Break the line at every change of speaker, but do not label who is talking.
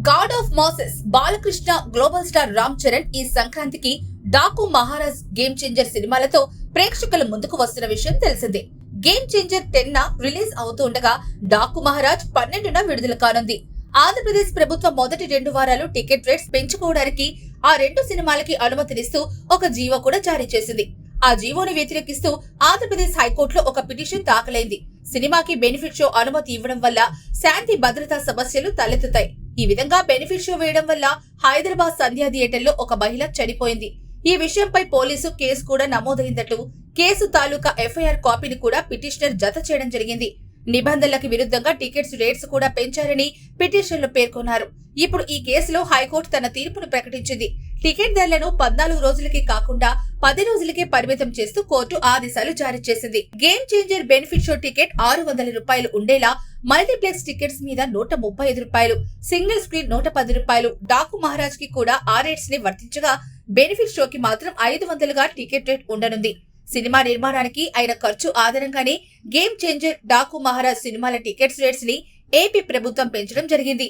God of masses Balakrishna, global star Ram Charan ఈ సంక్రాంతికి Daaku Maharaj game changer సినిమాలతో ప్రేక్షకుల ముందుకు వస్తున్న విషయం తెలిసిందే. గేమ్ చేంజర్ 10న రిలీజ్ అవుతుండగా డాకు మహారాజ్ 12న విడుదల కానుంది. ఆంధ్రప్రదేశ్ ప్రభుత్వం మొదటి 2 వారాలు టికెట్ రేట్స్ పెంచుకోవడానికి ఆ 2 సినిమాలకి అనుమతినిస్తూ ఒక జీవో కూడా జారీ చేసింది. ఆ జీవోని వ్యతిరేకిస్తూ ఆంధ్రప్రదేశ్ హైకోర్టులో ఒక పిటిషన్ దాఖలైంది. సినిమాకి బెనిఫిట్ షో అనుమతి ఇవ్వడం వల్ల శాంతి భద్రతా సమస్యలు తలెత్తుతాయి. ఈ విధంగా బెనిఫిట్ షో వేయడం వల్ల హైదరాబాద్ సంధ్యా థియేటర్లో ఒక మహిళ చనిపోయింది. ఈ విషయంపై పోలీసు కేసు కూడా నమోదైందట. కేసు తాలూకా ఎఫ్ఐఆర్ కాపీని కూడా పిటిషనర్ జత చేయడం జరిగింది. నిబంధనలకు విరుద్ధంగా టికెట్స్ రేట్స్ కూడా పెంచారని పిటిషన్లో పేర్కొన్నారు. ఇప్పుడు ఈ కేసులో హైకోర్టు తన తీర్పును ప్రకటించింది. టికెట్ ధరలను 14 రోజులకి కాకుండా 10 రోజులకే పరిమితం చేస్తూ కోర్టు ఆదేశాలు జారీ చేసింది. Game changer benefit show ticket 600 రూపాయలు ఉండేలా మల్టీప్లెక్స్ టికెట్స్ మీద 135 రూపాయలు, సింగిల్ స్క్రీన్ 110 రూపాయలు, డాకు మహారాజ్ కి కూడా ఆ రేట్స్ ని వర్తించగా బెనిఫిట్ షోకి మాత్రం 500గా టికెట్ రేట్ ఉండనుంది. సినిమా నిర్మాణానికి అయిన ఖర్చు ఆధారంగానే గేమ్ చేంజర్, డాకు మహారాజ్ సినిమాల టికెట్స్ రేట్స్ ని ఏపీ ప్రభుత్వం పెంచడం జరిగింది.